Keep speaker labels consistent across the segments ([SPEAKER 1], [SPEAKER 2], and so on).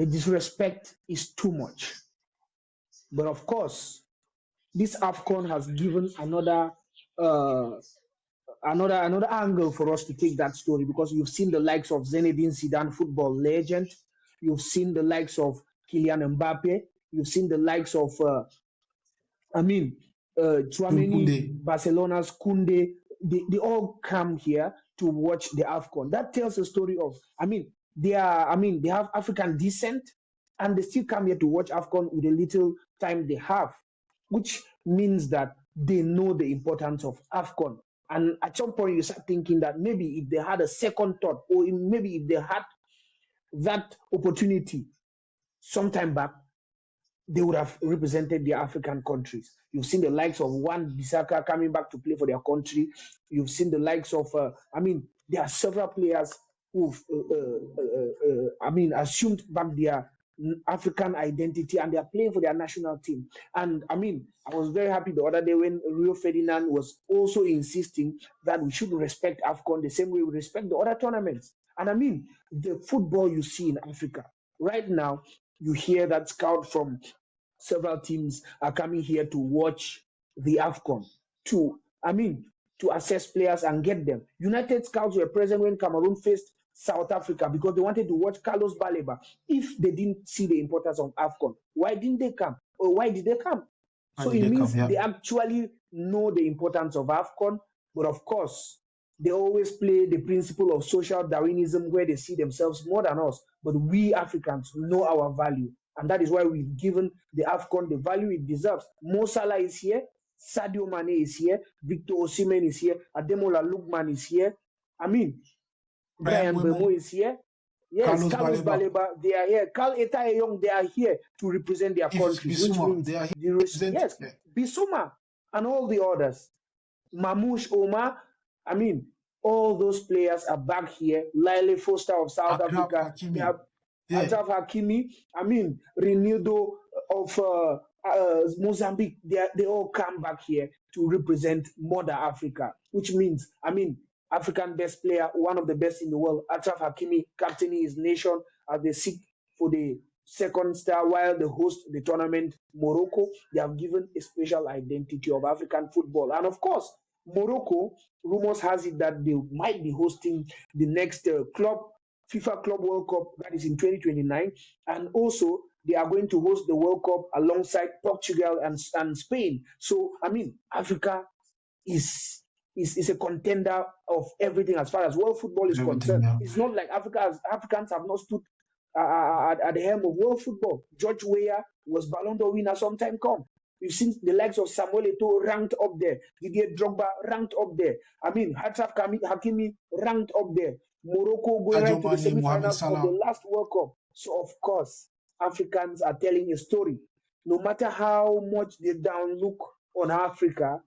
[SPEAKER 1] the disrespect is too much. But of course, this AFCON has given uh, another angle for us to take that story, because you've seen the likes of Zinedine Zidane, football legend. You've seen the likes of Kylian Mbappé. You've seen the likes of I mean, Chouameni, Barcelona's Kunde. They all come here to watch the AFCON. That tells a story of, they have African descent, and they still come here to watch AFCON with the little time they have, which means that they know the importance of AFCON. And at some point, you start thinking that maybe if they had a second thought, or maybe if they had that opportunity sometime back, they would have represented their African countries. You've seen the likes of Wan Bissaka coming back to play for their country. You've seen the likes of, there are several players who've, assumed back their African identity, and they're playing for their national team. And I was very happy the other day when Rio Ferdinand was also insisting that we should respect AFCON the same way we respect the other tournaments. And the football you see in Africa right now, you hear that scout from several teams are coming here to watch the AFCON, to assess players and get them. United scouts were present when Cameroon faced South Africa because they wanted to watch Carlos Baleba. If they didn't see the importance of AFCON, why didn't they come? Or why did they come? So it means they actually know the importance of AFCON, but of course, they always play the principle of social Darwinism, where they see themselves more than us. But we Africans know our value. And that is why we've given the AFCON the value it deserves. Mo Salah is here. Sadio Mane is here. Victor Osimhen is here. Ademola Lookman is here. Brian Bemo is here. Yes, Carlos Baleba, they are here. Carl Eto'o, they are here to represent their countries. Which means they are here. Yes, Bissouma and all the others. Mamouche Omar, all those players are back here. Lyle Foster of South Africa. Hakimi. They have Achraf Hakimi. Renildo of Mozambique. They all come back here to represent Mother Africa, which means, African best player, one of the best in the world, Achraf Hakimi, captaining his nation as they seek for the second star, while the host the tournament, Morocco, they have given a special identity of African football. And of course, Morocco, rumors has it that they might be hosting the next FIFA Club World Cup, that is in 2029, and also they are going to host the World Cup alongside Portugal and Spain. So Africa is a contender of everything as far as world football is concerned. Yeah. It's not like Africans have not stood at the helm of world football. George Weah was Ballon d'Or winner sometime come. We've seen the likes of Samuel Eto'o ranked up there. Didier Drogba ranked up there. Achraf Hakimi ranked up there. Morocco going right to the semi-finals of the last World Cup. So of course, Africans are telling a story. No matter how much they down look on Africa,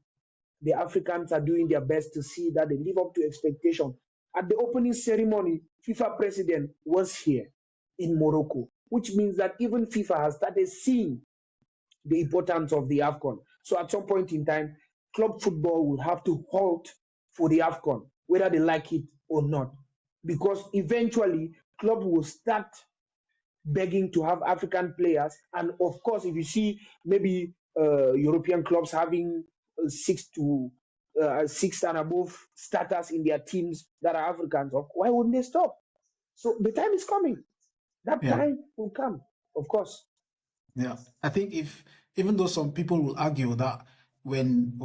[SPEAKER 1] the Africans are doing their best to see that they live up to expectation. At the opening ceremony, FIFA president was here in Morocco, which means that even FIFA has started seeing the importance of the AFCON. So at some point in time, club football will have to halt for the AFCON, whether they like it or not. Because eventually, club will start begging to have African players. And of course, if you see maybe European clubs having 6 and above starters in their teams that are Africans, why wouldn't they stop? So the time is coming. That time will come, of course.
[SPEAKER 2] Yeah, I think even though some people will argue that when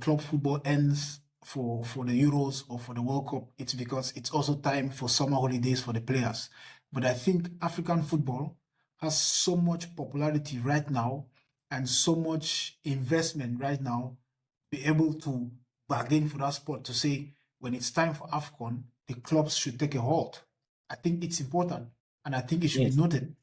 [SPEAKER 2] club football ends for the Euros or for the World Cup, it's because it's also time for summer holidays for the players. But I think African football has so much popularity right now and so much investment right now, be able to bargain for that spot to say when it's time for AFCON, the clubs should take a halt. I think it's important, and I think it should be noted.